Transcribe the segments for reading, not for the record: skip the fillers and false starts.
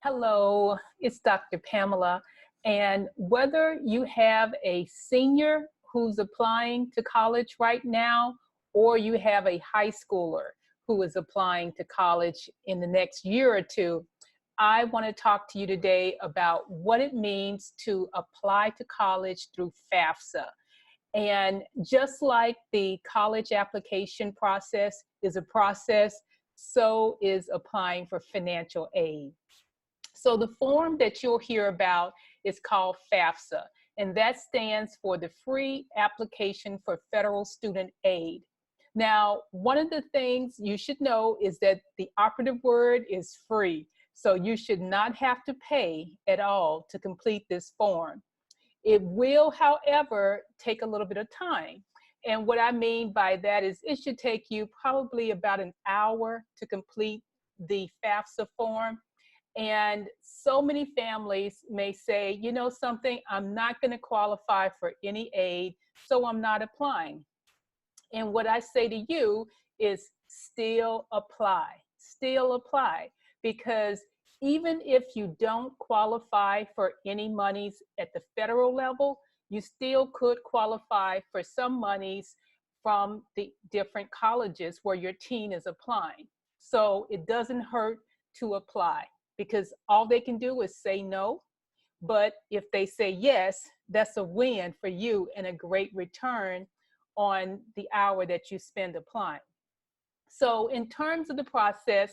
Hello, it's Dr. Pamela. And whether you have a senior who's applying to college right now, or you have a high schooler who is applying to college in the next year or two, I want to talk to you today about what it means to apply to college through FAFSA. And just like the college application process is a process, so is applying for financial aid. So the form that you'll hear about is called FAFSA, and that stands for the Free Application for Federal Student Aid. Now, one of the things you should know is that the operative word is free, so you should not have to pay at all to complete this form. It will, however, take a little bit of time. And what I mean by that is it should take you probably about an hour to complete the FAFSA form. And so many families may say, you know something, I'm not going to qualify for any aid, so I'm not applying. And what I say to you is still apply, because even if you don't qualify for any monies at the federal level, you still could qualify for some monies from the different colleges where your teen is applying. So it doesn't hurt to apply, because all they can do is say no. But if they say yes, that's a win for you and a great return on the hour that you spend applying. So in terms of the process,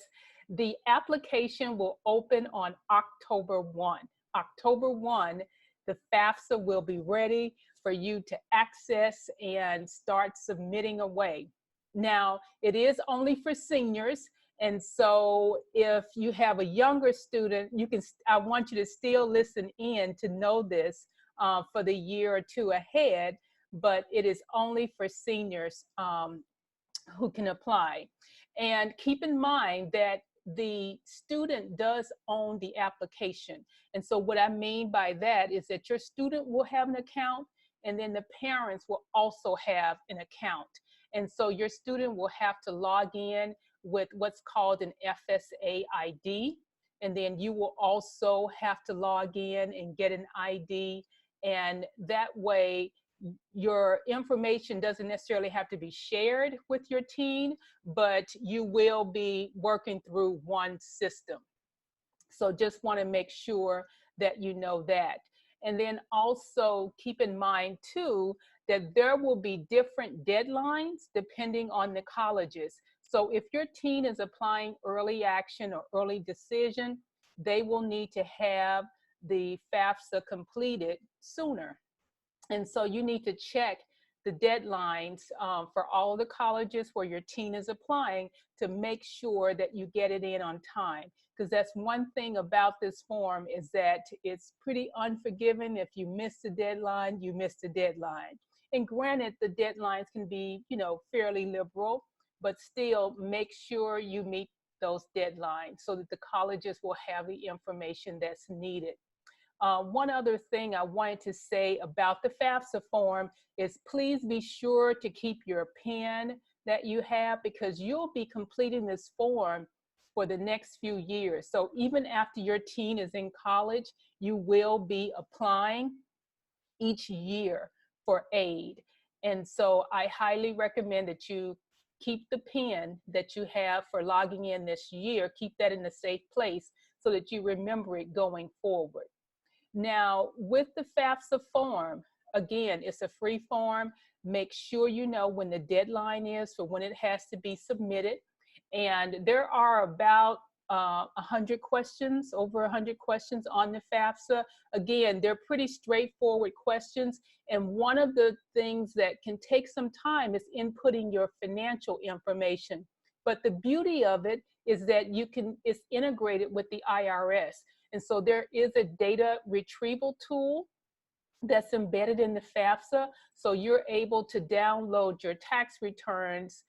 the application will open on October 1. October 1, the FAFSA will be ready for you to access and start submitting away. Now, it is only for seniors. And so if you have a younger student, I want you to still listen in to know this for the year or two ahead, but it is only for seniors who can apply. And keep in mind that the student does own the application. And so what I mean by that is that your student will have an account, and then the parents will also have an account. And so your student will have to log in with what's called an FSA ID. And then you will also have to log in and get an ID. And that way, your information doesn't necessarily have to be shared with your teen, but you will be working through one system. So just want to make sure that you know that. And then also keep in mind too, that there will be different deadlines depending on the colleges. So if your teen is applying early action or early decision, they will need to have the FAFSA completed sooner. And so you need to check the deadlines for all the colleges where your teen is applying to make sure that you get it in on time. Because that's one thing about this form, is that it's pretty unforgiving. If you miss the deadline, you miss the deadline. And granted, the deadlines can be, fairly liberal, but still make sure you meet those deadlines so that the colleges will have the information that's needed. One other thing I wanted to say about the FAFSA form is please be sure to keep your pen that you have, because you'll be completing this form for the next few years. So even after your teen is in college, you will be applying each year for aid. And so I highly recommend that you keep the pen that you have for logging in this year, keep that in a safe place so that you remember it going forward. Now, with the FAFSA form, again, it's a free form. Make sure you know when the deadline is for when it has to be submitted. And there are about 100 questions, over 100 questions on the FAFSA. Again, they're pretty straightforward questions. And one of the things that can take some time is inputting your financial information. But the beauty of it is that it's integrated with the IRS. And so there is a data retrieval tool that's embedded in the FAFSA. So you're able to download your tax returns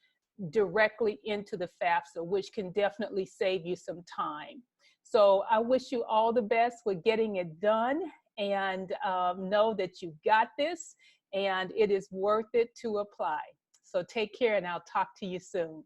directly into the FAFSA, which can definitely save you some time. So I wish you all the best with getting it done, and know that you got this and it is worth it to apply. So take care, and I'll talk to you soon.